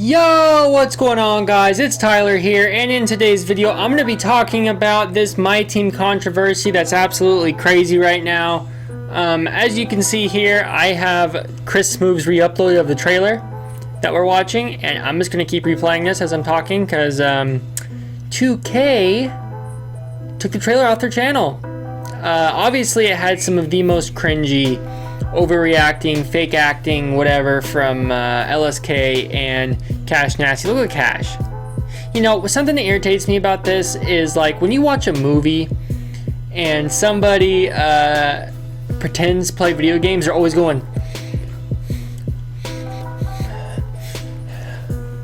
Yo, what's going on, guys? It's Tyler here, and in today's video I'm going to be talking about this My Team controversy that's absolutely crazy right now. As you can see here, I have Chris Smoove's re-upload of the trailer that we're watching, and I'm just going to keep replaying this as I'm talking because 2K took the trailer off their channel. Obviously it had some of the most cringy, overreacting, fake acting, whatever from LSK and Cash Nasty. Look at Cash. You know, something that irritates me about this is like when you watch a movie and somebody pretends to play video games, they're always going,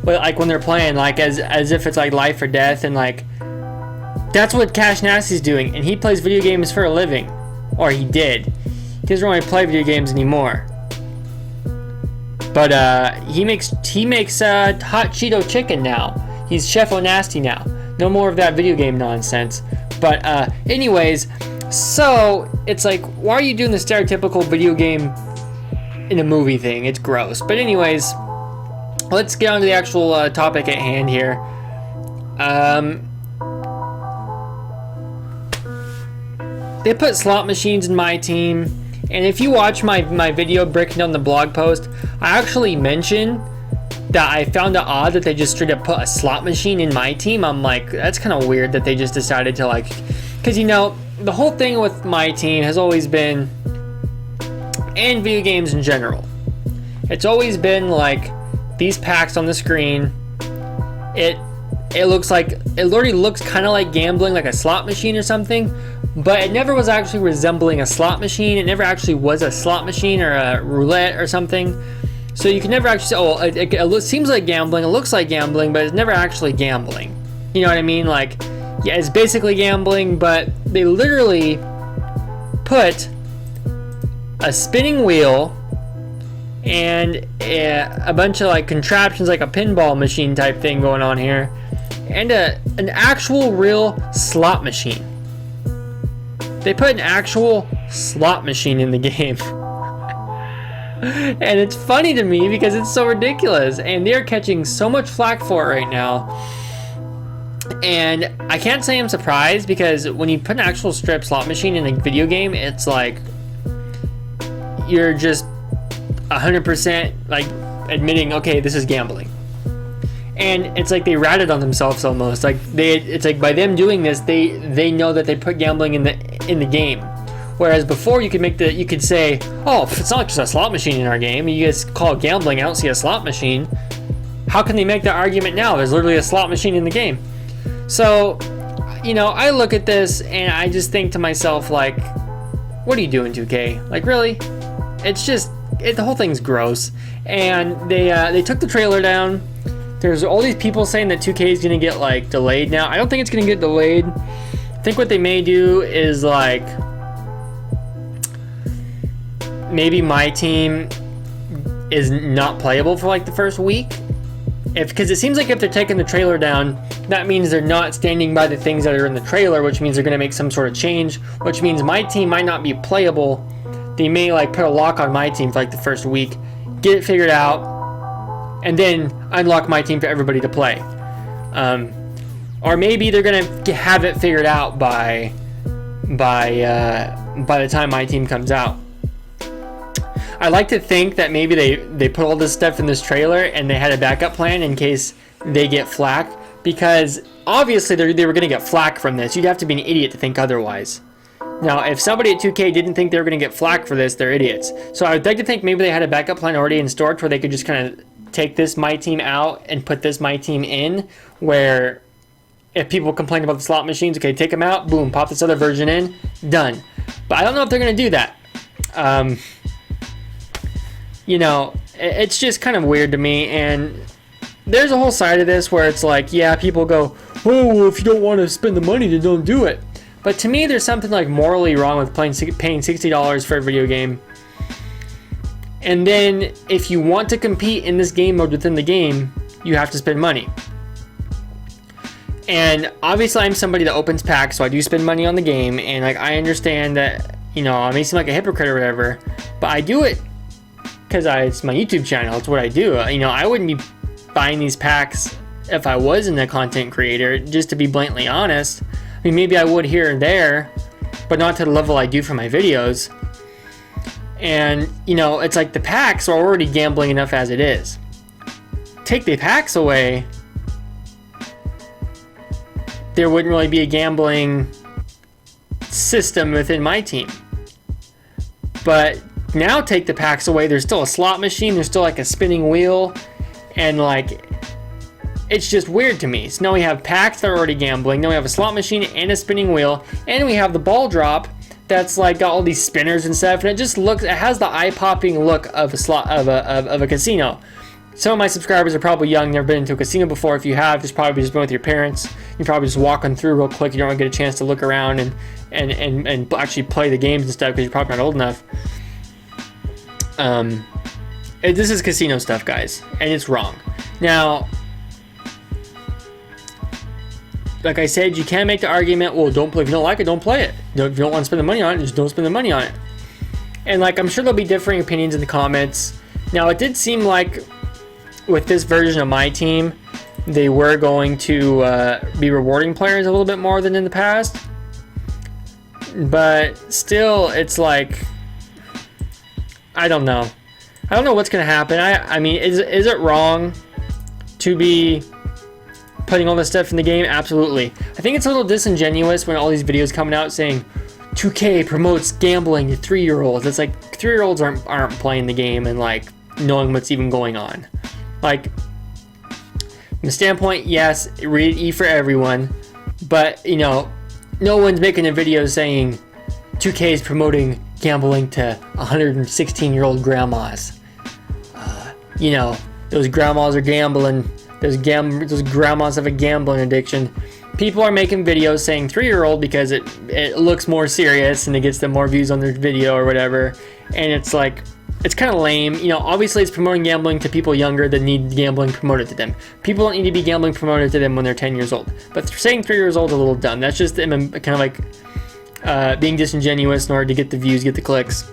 well, like when they're playing, like as if it's like life or death, and like that's what Cash Nasty's doing, and he plays video games for a living, or he did. He doesn't really play video games anymore, but he makes hot Cheeto chicken now. He's Chef O'Nasty now. No more of that video game nonsense. But anyways, so it's like, why are you doing the stereotypical video game in a movie thing? It's gross. But anyways, let's get on to the actual topic at hand here. They put slot machines in My Team. And if you watch my video breaking down the blog post, I actually mentioned that I found it odd that they just straight up put a slot machine in My Team. I'm like, that's kind of weird that they just decided to, like, because, you know, the whole thing with My Team has always been, and video games in general, it's always been like these packs on the screen. It looks like, it literally looks kind of like gambling, like a slot machine or something. But it never was actually resembling a slot machine. It never actually was a slot machine or a roulette or something. So you can never actually say, oh, it seems like gambling, it looks like gambling, but it's never actually gambling. You know what I mean? Like, yeah, it's basically gambling, but they literally put a spinning wheel and a bunch of like contraptions, like a pinball machine type thing going on here, and an actual real slot machine. They put an actual slot machine in the game. And it's funny to me because it's so ridiculous. And they're catching so much flack for it right now. And I can't say I'm surprised, because when you put an actual strip slot machine in a video game, it's like you're just 100% like admitting, okay, this is gambling. And it's like they ratted on themselves almost. Like it's like by them doing this, they know that they put gambling in the game. Whereas before you could say, oh, it's not just a slot machine in our game. You guys call it gambling. I don't see a slot machine. How can they make that argument now? There's literally a slot machine in the game. So, you know, I look at this and I just think to myself, like, what are you doing, 2K? Like, really? It's just the whole thing's gross. And they took the trailer down. There's all these people saying that 2K is going to get, like, delayed now. I don't think it's going to get delayed. I think what they may do is, like, maybe My Team is not playable for, like, the first week. Because it seems like if they're taking the trailer down, that means they're not standing by the things that are in the trailer, which means they're going to make some sort of change, which means My Team might not be playable. They may, like, put a lock on My Team for, like, the first week, get it figured out, and then unlock My Team for everybody to play. Or maybe they're gonna have it figured out by the time My Team comes out. I like to think that maybe they put all this stuff in this trailer and they had a backup plan in case they get flack, because obviously they were gonna get flack from this. You'd have to be an idiot to think otherwise. Now, if somebody at 2K didn't think they were gonna get flack for this, they're idiots. So I would like to think maybe they had a backup plan already in storage where they could just kind of take this My Team out and put this My Team in, where if people complain about the slot machines, okay, take them out, boom, pop this other version in, done. But I don't know if they're going to do that. You know, it's just kind of weird to me, and there's a whole side of this where it's like, yeah, people go, oh, well, if you don't want to spend the money, then don't do it. But to me, there's something like morally wrong with paying $60 for a video game. And then if you want to compete in this game mode within the game, you have to spend money. And obviously I'm somebody that opens packs, so I do spend money on the game, and like I understand that, you know, I may seem like a hypocrite or whatever, but I do it because it's my YouTube channel. It's what I do. You know, I wouldn't be buying these packs if I wasn't a content creator, just to be blatantly honest. I mean, maybe I would here and there, but not to the level I do for my videos. And, you know, it's like the packs are already gambling enough as it is. Take the packs away, there wouldn't really be a gambling system within my team. But now take the packs away, there's still a slot machine, there's still like a spinning wheel, and like, it's just weird to me. So now we have packs that are already gambling, then we have a slot machine and a spinning wheel, and we have the ball drop that's like got all these spinners and stuff, and it just looks, it has the eye-popping look of a slot of a casino. Some of my subscribers are probably young, never been into a casino before. If you have, just probably just been with your parents. You're probably just walking through real quick. You don't want to get a chance to look around and actually play the games and stuff because you're probably not old enough. This is casino stuff, guys, and it's wrong. Now, like I said, you can make the argument, well, don't play, if you don't like it, don't play it. If you don't want to spend the money on it, just don't spend the money on it. And like, I'm sure there'll be differing opinions in the comments. Now, it did seem like with this version of my team, they were going to be rewarding players a little bit more than in the past. But still, it's like, I don't know. I don't know what's going to happen. I mean, is it wrong to be putting all this stuff in the game? Absolutely. I think it's a little disingenuous when all these videos coming out saying 2K promotes gambling to 3-year-olds. It's like 3-year-olds aren't playing the game and like knowing what's even going on. Like, from the standpoint, yes, rated E for everyone, but you know, no one's making a video saying 2K is promoting gambling to 116-year-old grandmas. You know, those grandmas are gambling. Those grandmas have a gambling addiction. People are making videos saying 3-year-old because it looks more serious and it gets them more views on their video or whatever. And it's like, it's kind of lame. You know, obviously it's promoting gambling to people younger that need gambling promoted to them. People don't need to be gambling promoted to them when they're 10 years old. But saying 3 years old is a little dumb. That's just them kind of like being disingenuous in order to get the views, get the clicks.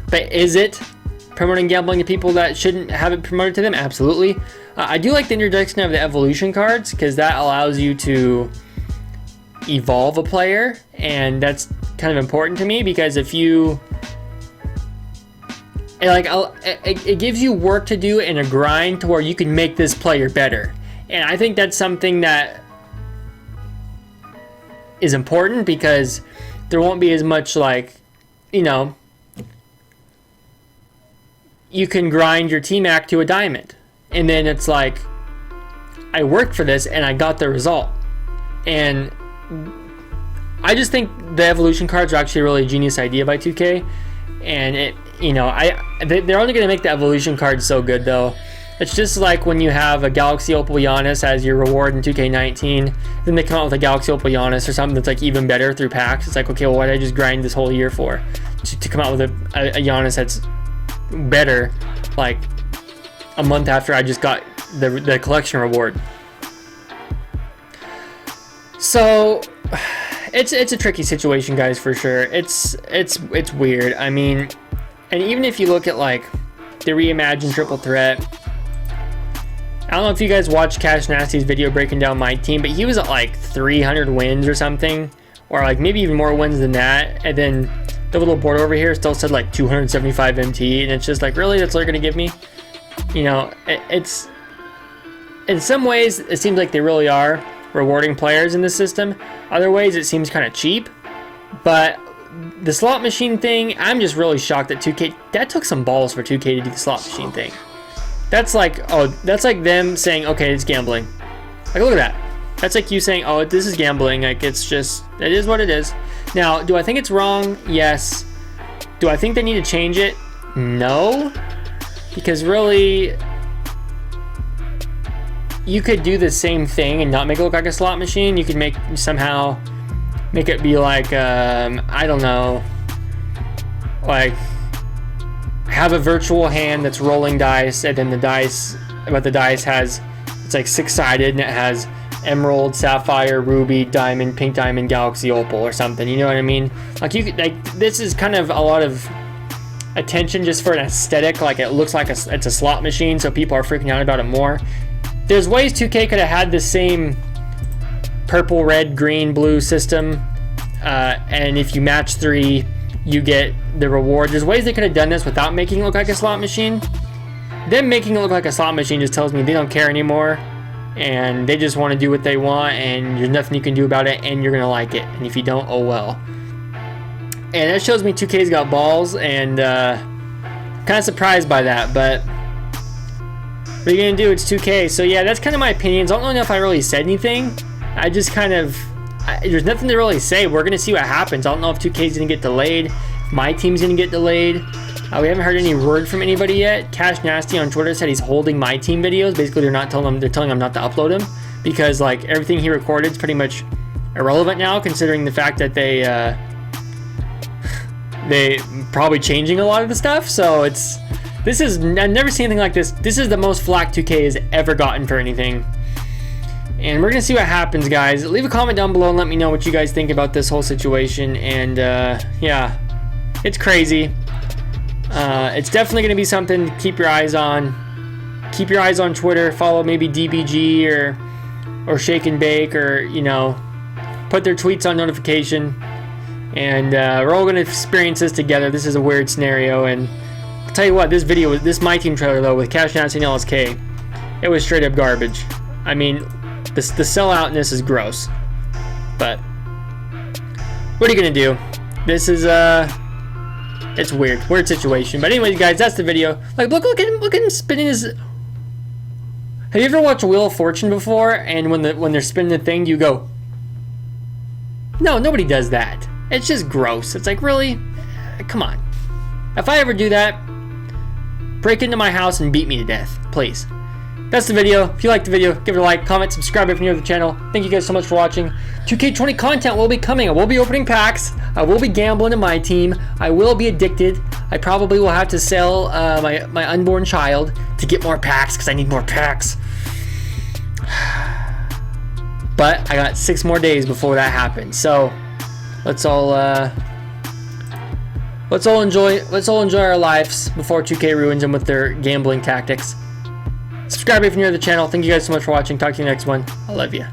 But is it promoting gambling to people that shouldn't have it promoted to them? Absolutely. I do like the introduction of the evolution cards because that allows you to evolve a player, and that's kind of important to me because if you it gives you work to do and a grind to where you can make this player better. And I think that's something that is important because there won't be as much like, you know, you can grind your T-Mac to a diamond. And then it's like, I worked for this and I got the result. And I just think the evolution cards are actually a really genius idea by 2K. And it, you know, they're only going to make the evolution cards so good though. It's just like when you have a Galaxy Opal Giannis as your reward in 2K19, then they come out with a Galaxy Opal Giannis or something that's like even better through packs. It's like, okay, well, why did I just grind this whole year for? To come out with a Giannis that's better like a month after I just got the collection reward. So it's a tricky situation, guys, for sure. It's weird. I mean, and even if you look at like the reimagined triple threat, I don't know if you guys watched Cash Nasty's video breaking down my team, but he was at like 300 wins or something, or like maybe even more wins than that. And then the little board over here still said like 275 MT, and it's just like, really, that's what they're gonna give me? You know, it's in some ways it seems like they really are rewarding players in this system. Other ways it seems kind of cheap. But the slot machine thing, I'm just really shocked that 2K, that took some balls for 2K to do the slot machine thing. That's like, oh, that's like them saying, okay, it's gambling. Like, look at that. That's like you saying, oh, this is gambling. Like, it's just, it is what it is. Now, do I think it's wrong? Yes. Do I think they need to change it? No. Because really, you could do the same thing and not make it look like a slot machine. You could somehow make it be like, I don't know, like have a virtual hand that's rolling dice, and then the dice has, it's like 6-sided, and it has emerald, sapphire, ruby, diamond, pink diamond, galaxy opal or something. You know what I mean? Like, you could, like, this is kind of a lot of attention just for an aesthetic, like it looks like it's a slot machine, so people are freaking out about it more. There's ways 2K could have had the same purple, red, green, blue system, and if you match 3, you get the reward. There's ways they could have done this without making it look like a slot machine. Them making it look like a slot machine just tells me they don't care anymore, and they just want to do what they want, and there's nothing you can do about it, and you're gonna like it. And if you don't, oh well. And that shows me 2K's got balls, and kind of surprised by that, but what are you gonna do? It's 2K. So yeah, that's kind of my opinions. I don't know if I really said anything. I just kind of, there's nothing to really say. We're gonna see what happens. I don't know if 2K's gonna get delayed, if my team's gonna get delayed. We haven't heard any word from anybody yet. Cash Nasty on Twitter said he's holding my team videos. Basically, they're telling him not to upload them because like everything he recorded is pretty much irrelevant now, considering the fact that they probably changing a lot of the stuff. So I've never seen anything like this. This is the most flack 2K has ever gotten for anything. And we're gonna see what happens, guys. Leave a comment down below and let me know what you guys think about this whole situation. And yeah, it's crazy. It's definitely gonna be something to keep your eyes on. Keep your eyes on Twitter. Follow maybe DBG or Shake and Bake, or you know, put their tweets on notification. And we're all gonna experience this together. This is a weird scenario, and I'll tell you what, this My Team trailer though with Cash Nasty and LSK, it was straight up garbage. I mean, the selloutness is gross. But what are you gonna do? This is it's weird situation. But anyways, guys, that's the video. Like, look at him spinning his. Have you ever watched Wheel of Fortune before? And when they're spinning the thing, you go. No, nobody does that. It's just gross. It's like, really? Come on. If I ever do that, break into my house and beat me to death, please. That's the video. If you liked the video, give it a like, comment, subscribe if you're new to the channel. Thank you guys so much for watching. 2K20 content will be coming. I will be opening packs. I will be gambling in my team. I will be addicted. I probably will have to sell my unborn child to get more packs because I need more packs. But I got 6 more days before that happens. So let's all enjoy our lives before 2K ruins them with their gambling tactics. Subscribe if you're new to the channel. Thank you guys so much for watching. Talk to you next one. I love you.